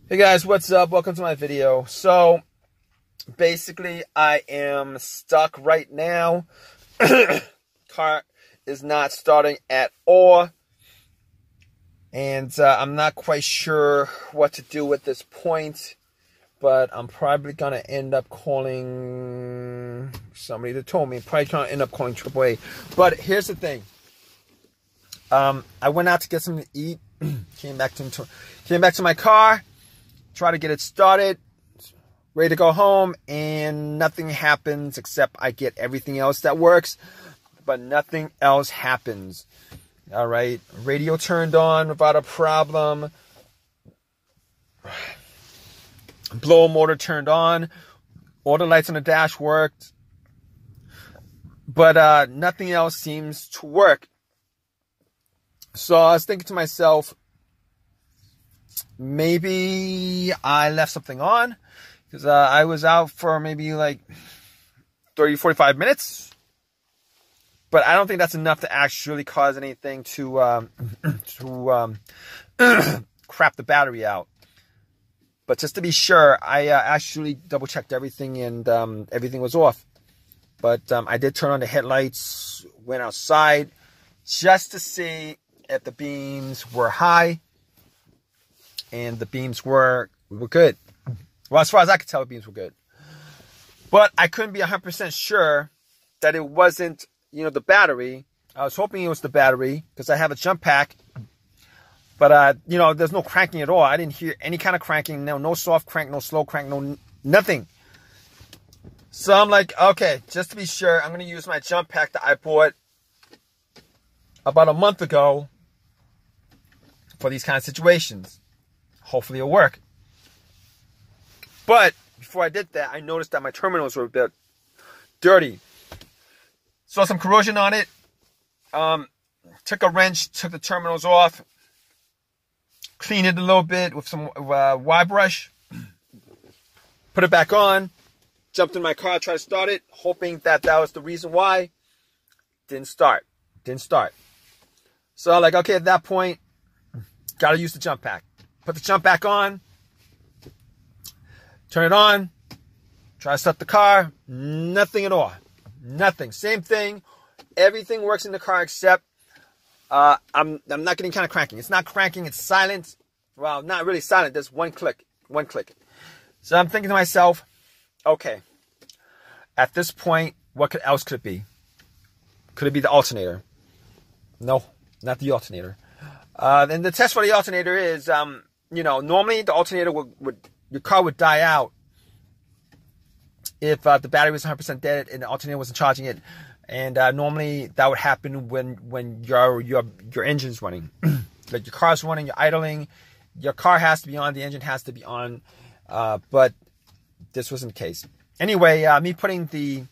Hey guys, what's up? Welcome to my video. So basically I am stuck right now. Car is not starting at all, and I'm not quite sure what to do at this point, but I'm probably gonna end up calling somebody that told me. Probably gonna end up calling AAA. But here's the thing. I went out to get something to eat. came back to my car. Try to get it started, ready to go home, and nothing happens except I get everything else that works, but nothing else happens. All right, radio turned on without a problem. Blower motor turned on. All the lights on the dash worked, but nothing else seems to work. So I was thinking to myself, maybe I left something on, because I was out for maybe like 30-45 minutes, but I don't think that's enough to actually cause anything to crap the battery out. But just to be sure, I actually double checked everything, and everything was off. But I did turn on the headlights, went outside just to see if the beams were high. And the beams were good. Well, as far as I could tell, the beams were good. But I couldn't be 100% sure that it wasn't, the battery. I was hoping it was the battery, because I have a jump pack. But, there's no cranking at all. I didn't hear any kind of cranking. No soft crank, no slow crank, nothing. So I'm like, okay, just to be sure, I'm going to use my jump pack that I bought about a month ago for these kind of situations. Hopefully it'll work. But before I did that, I noticed that my terminals were a bit dirty. Saw some corrosion on it. Took a wrench, took the terminals off, cleaned it a little bit with some Y brush, put it back on, jumped in my car, tried to start it, hoping that was the reason why. Didn't start. So I'm like, okay, at that point, gotta use the jump pack. Put the jump back on, turn it on, try to start the car, nothing at all. Nothing. Same thing. Everything works in the car except I'm not getting kind of cranking. It's not cranking, it's silent. Well, not really silent. There's one click. So I'm thinking to myself, okay, at this point, what else could it be? Could it be the alternator? No, not the alternator. And the test for the alternator is, normally the alternator your car would die out if the battery was 100% dead and the alternator wasn't charging it. And normally that would happen when your engine's running. Like your car's running, you're idling, your car has to be on, the engine has to be on. But this wasn't the case. Anyway, me putting the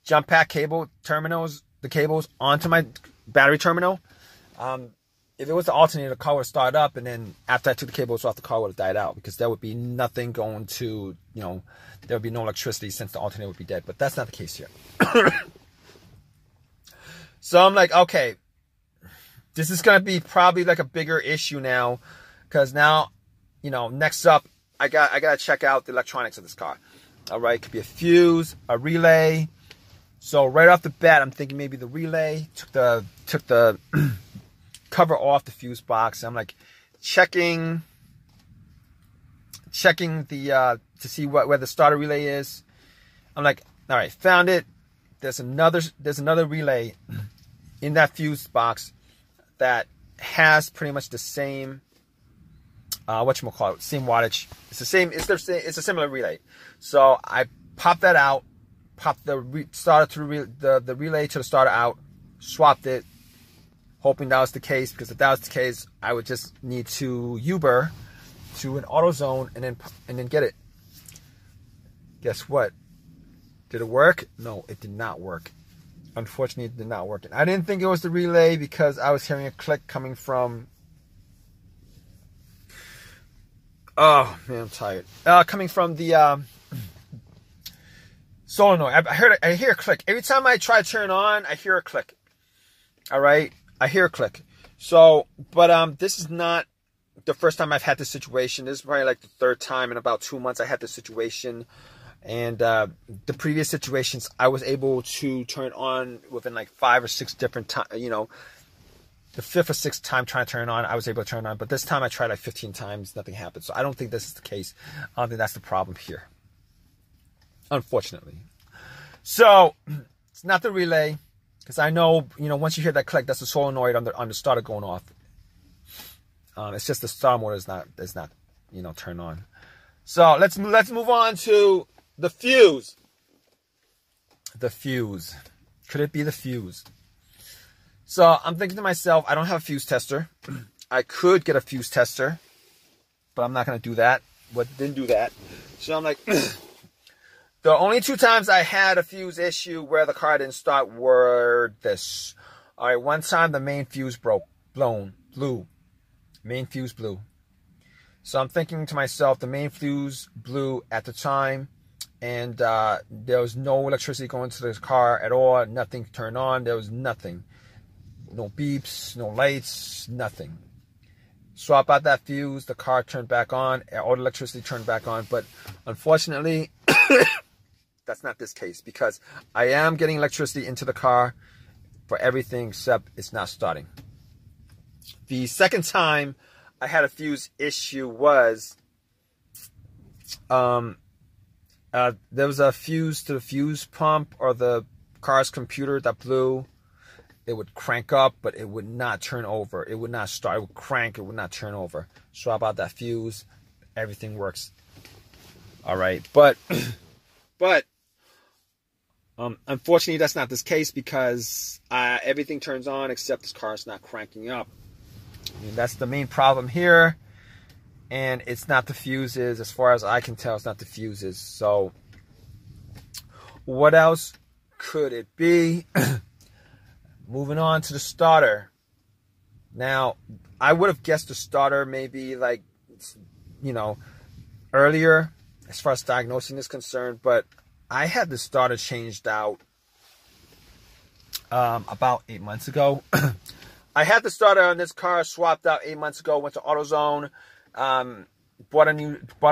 jump pack cables onto my battery terminal. If it was the alternator, the car would start up, and then after I took the cables off, the car would have died out, because there would be nothing going to, there would be no electricity since the alternator would be dead. But that's not the case here. So I'm like, okay, this is going to be probably like a bigger issue now, because now, next up, I got to check out the electronics of this car. All right, could be a fuse, a relay. So right off the bat, I'm thinking maybe the relay took the cover off the fuse box. I'm like checking the to see where the starter relay is. I'm like, all right, found it. There's another relay in that fuse box that has pretty much the same same wattage. It's the same. It's a similar relay. So I popped that out, popped the starter to the relay to the starter out, swapped it, hoping that was the case, because if that was the case, I would just need to Uber to an AutoZone and then get it. Guess what? Did it work? No, it did not work. Unfortunately, it did not work. And I didn't think it was the relay, because I was hearing a click coming from... Oh, man, I'm tired. Coming from the solenoid. I hear a click. Every time I try to turn on, I hear a click. All right? I hear a click. So, but this is not the first time I've had this situation. This is probably like the third time in about 2 months I had this situation. And the previous situations, I was able to turn on within like 5 or 6 different times. You know, the 5th or 6th time trying to turn on, I was able to turn on. But this time I tried like 15 times, nothing happened. So I don't think this is the case. I don't think that's the problem here, unfortunately. So it's not the relay, because I know, you know, once you hear that click, that's the solenoid on the starter going off. It's just the starter motor is not, you know, turned on. So let's move on to the fuse. The fuse. Could it be the fuse? So I'm thinking to myself, I don't have a fuse tester. I could get a fuse tester, but I'm not going to do that. Didn't do that. So I'm like, the only 2 times I had a fuse issue where the car didn't start were this. All right, one time the main fuse blew. Main fuse blew. So I'm thinking to myself, the main fuse blew at the time, and there was no electricity going to the car at all. Nothing turned on. There was nothing. No beeps, no lights, nothing. Swap out that fuse, the car turned back on, all the electricity turned back on. But unfortunately, that's not this case, because I am getting electricity into the car for everything except it's not starting. The second time I had a fuse issue was there was a fuse to the fuse pump or the car's computer that blew. It would crank up, but it would not turn over. It would not start. It would crank. It would not turn over. Swap out that fuse. Everything works. All right. But unfortunately, that's not this case, because everything turns on except this car is not cranking up. I mean, that's the main problem here. And it's not the fuses. As far as I can tell, it's not the fuses. So what else could it be? Moving on to the starter. Now, I would have guessed the starter maybe like, you know, earlier as far as diagnosing is concerned, but I had the starter changed out about 8 months ago. I had the starter on this car swapped out 8 months ago, went to AutoZone, bought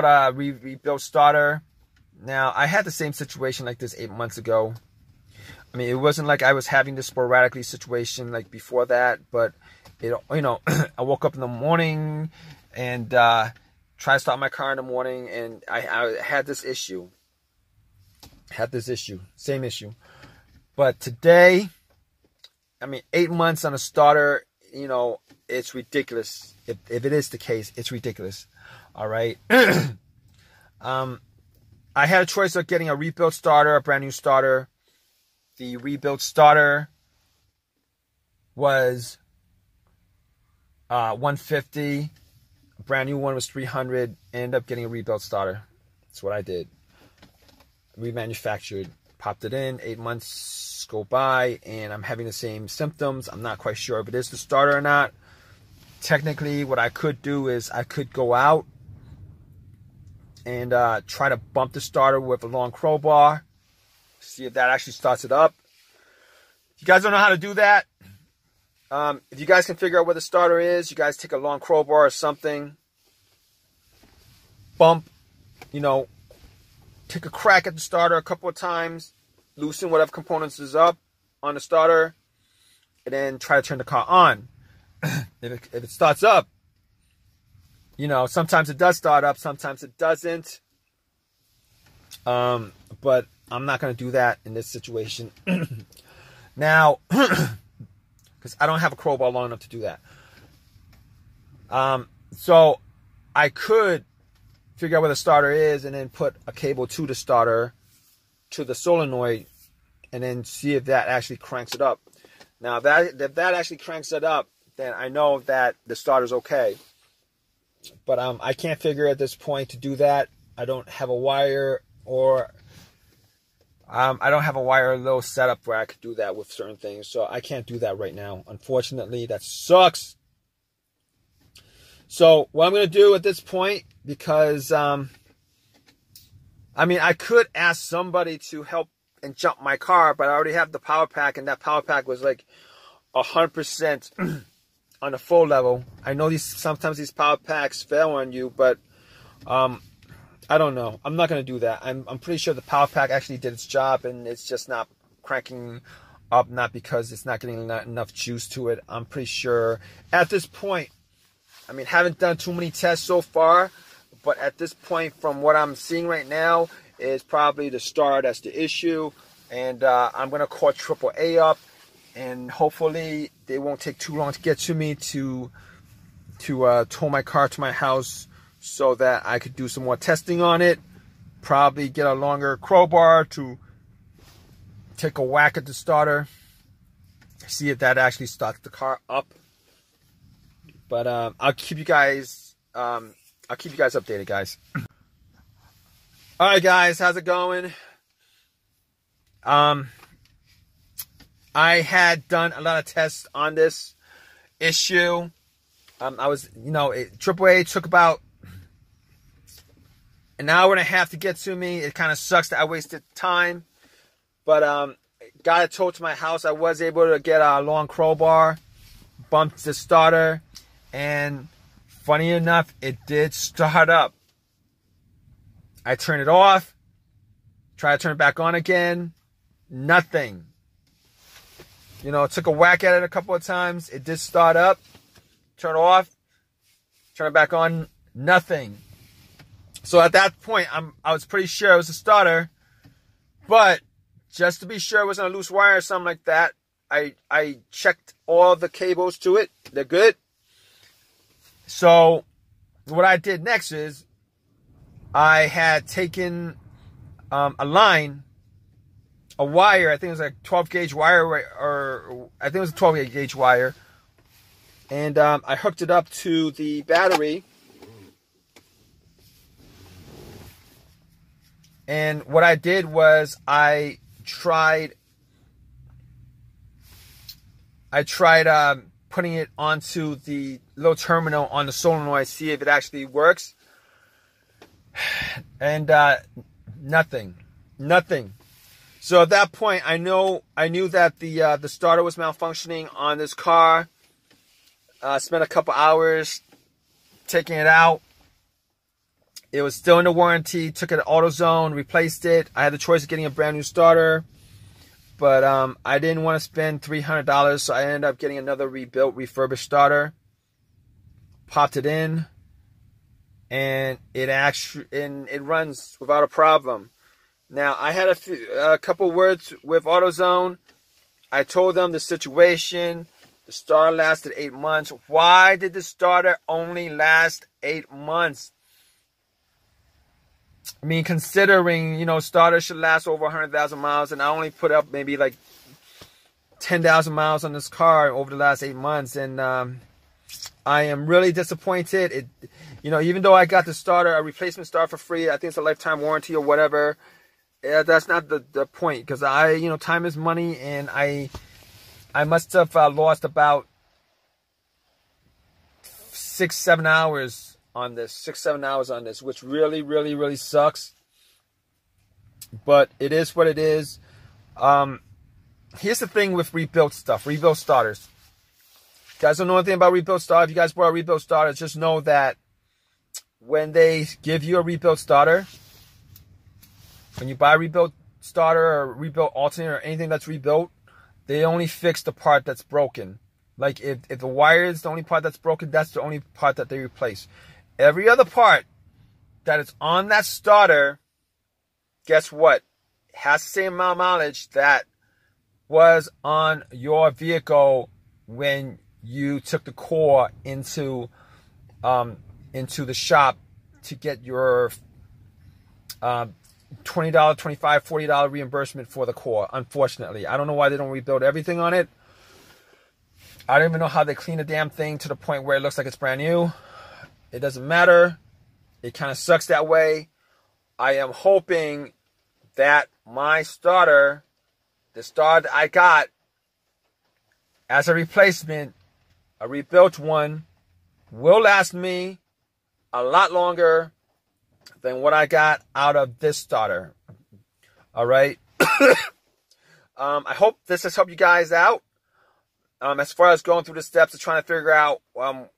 a rebuilt starter. Now, I had the same situation like this 8 months ago. I mean, it wasn't like I was having this sporadically situation like before that, but it, you know, I woke up in the morning and tried to start my car in the morning, and I had this issue. Same issue. But today, I mean, 8 months on a starter, you know, it's ridiculous. If it is the case, it's ridiculous. All right. I had a choice of getting a rebuilt starter, a brand new starter. The rebuilt starter was $150. A brand new one was $300. Ended up getting a rebuilt starter. That's what I did. Remanufactured. Popped it in. 8 months go by, and I'm having the same symptoms. I'm not quite sure if it is the starter or not. Technically, what I could do is I could go out and try to bump the starter with a long crowbar. See if that actually starts it up. If you guys don't know how to do that, if you guys can figure out where the starter is, you guys take a long crowbar or something, bump, you know, take a crack at the starter a couple of times, loosen whatever components is up on the starter, and then try to turn the car on. If it starts up, you know, sometimes it does start up, sometimes it doesn't. But I'm not going to do that in this situation. Now, because I don't have a crowbar long enough to do that. So I could figure out where the starter is and then put a cable to the starter, to the solenoid, and then see if that actually cranks it up. Now, if that actually cranks it up, then I know that the starter's okay. But I can't figure at this point to do that. I don't have a wire, or I don't have a wire low setup where I could do that with certain things. So I can't do that right now. Unfortunately, that sucks. So what I'm going to do at this point, because, I mean, I could ask somebody to help and jump my car, but I already have the power pack, and that power pack was like 100% on the full level. I know sometimes these power packs fail on you, but I don't know. I'm not going to do that. I'm pretty sure the power pack actually did its job, and it's just not cranking up, not because it's not getting enough juice to it. I'm pretty sure at this point, I mean, haven't done too many tests so far, but at this point, from what I'm seeing right now, is probably the starter that's the issue. And I'm going to call AAA up, and hopefully they won't take too long to get to me to tow my car to my house so that I could do some more testing on it. Probably get a longer crowbar to take a whack at the starter, see if that actually starts the car up. But I'll keep you guys updated, guys. All right, guys, how's it going? I had done a lot of tests on this issue. AAA took about an hour and a half to get to me. It kind of sucks that I wasted time, but got it towed to my house. I was able to get a long crowbar, bumped the starter, and funny enough, it did start up. I turned it off, tried to turn it back on again, nothing. Took a whack at it a couple of times. It did start up, turn it off, turn it back on, nothing. So at that point, I was pretty sure it was a starter, but just to be sure it wasn't a loose wire or something like that, I checked all the cables to it. They're good. So what I did next is I had taken a wire, I think it was like 12 gauge wire, or I think it was a 12 gauge wire, and I hooked it up to the battery. And what I did was I tried putting it onto the little terminal on the solenoid, see if it actually works. And nothing. So at that point, I knew that the starter was malfunctioning on this car. Spent a couple hours taking it out. It was still in the warranty. Took it to AutoZone, replaced it. I had the choice of getting a brand new starter, but I didn't want to spend $300, so I ended up getting another refurbished starter. Popped it in, and it runs without a problem. Now, I had a couple words with AutoZone. I told them the situation. The starter lasted 8 months. Why did the starter only last 8 months? I mean, considering, starters should last over 100,000 miles, and I only put up maybe like 10,000 miles on this car over the last 8 months, and I am really disappointed. Even though I got the starter, a replacement starter for free, I think it's a lifetime warranty or whatever. That's not the point, because time is money, and I must have lost about 6-7 hours on this, 6-7 hours on this, which really, really, really sucks. But it is what it is. Here's the thing with rebuilt starters. You guys don't know anything about rebuilt starter. If you guys bought a rebuilt starter, just know that when they give you a rebuilt starter, when you buy a rebuilt starter or rebuilt alternator or anything that's rebuilt, they only fix the part that's broken. Like if the wire is the only part that's broken, that's the only part that they replace. Every other part that is on that starter, guess what? Has the same amount of mileage that was on your vehicle when you took the core into the shop to get your $20, $25, $40 reimbursement for the core. Unfortunately, I don't know why they don't rebuild everything on it. I don't even know how they clean the damn thing to the point where it looks like it's brand new. It doesn't matter. It kind of sucks that way. I am hoping that my starter, the starter I got as a replacement, a rebuilt one, will last me a lot longer than what I got out of this starter. All right. I hope this has helped you guys out. As far as going through the steps of trying to figure out,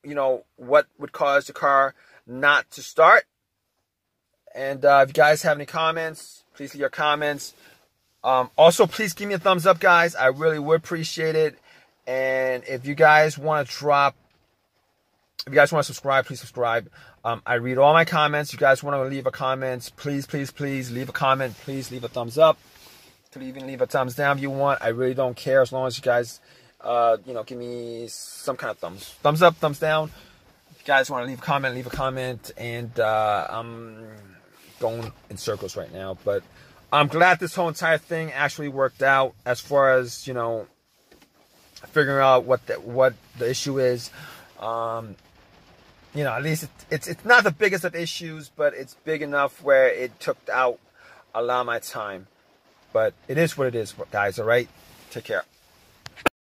you know, what would cause the car not to start. And if you guys have any comments, please leave your comments. Also, please give me a thumbs up, guys. I really would appreciate it. And if you guys want to subscribe, please subscribe. I read all my comments. If you guys want to leave a comment, please leave a comment. Please leave a thumbs up. You can even leave a thumbs down if you want. I really don't care, as long as you guys, you know, give me some kind of thumbs up, thumbs down. If you guys want to leave a comment. And I'm going in circles right now, but I'm glad this whole entire thing actually worked out, as far as, you know, figuring out what the issue is. You know, at least it's not the biggest of issues, but it's big enough where it took out a lot of my time. But it is what it is, guys. All right, take care.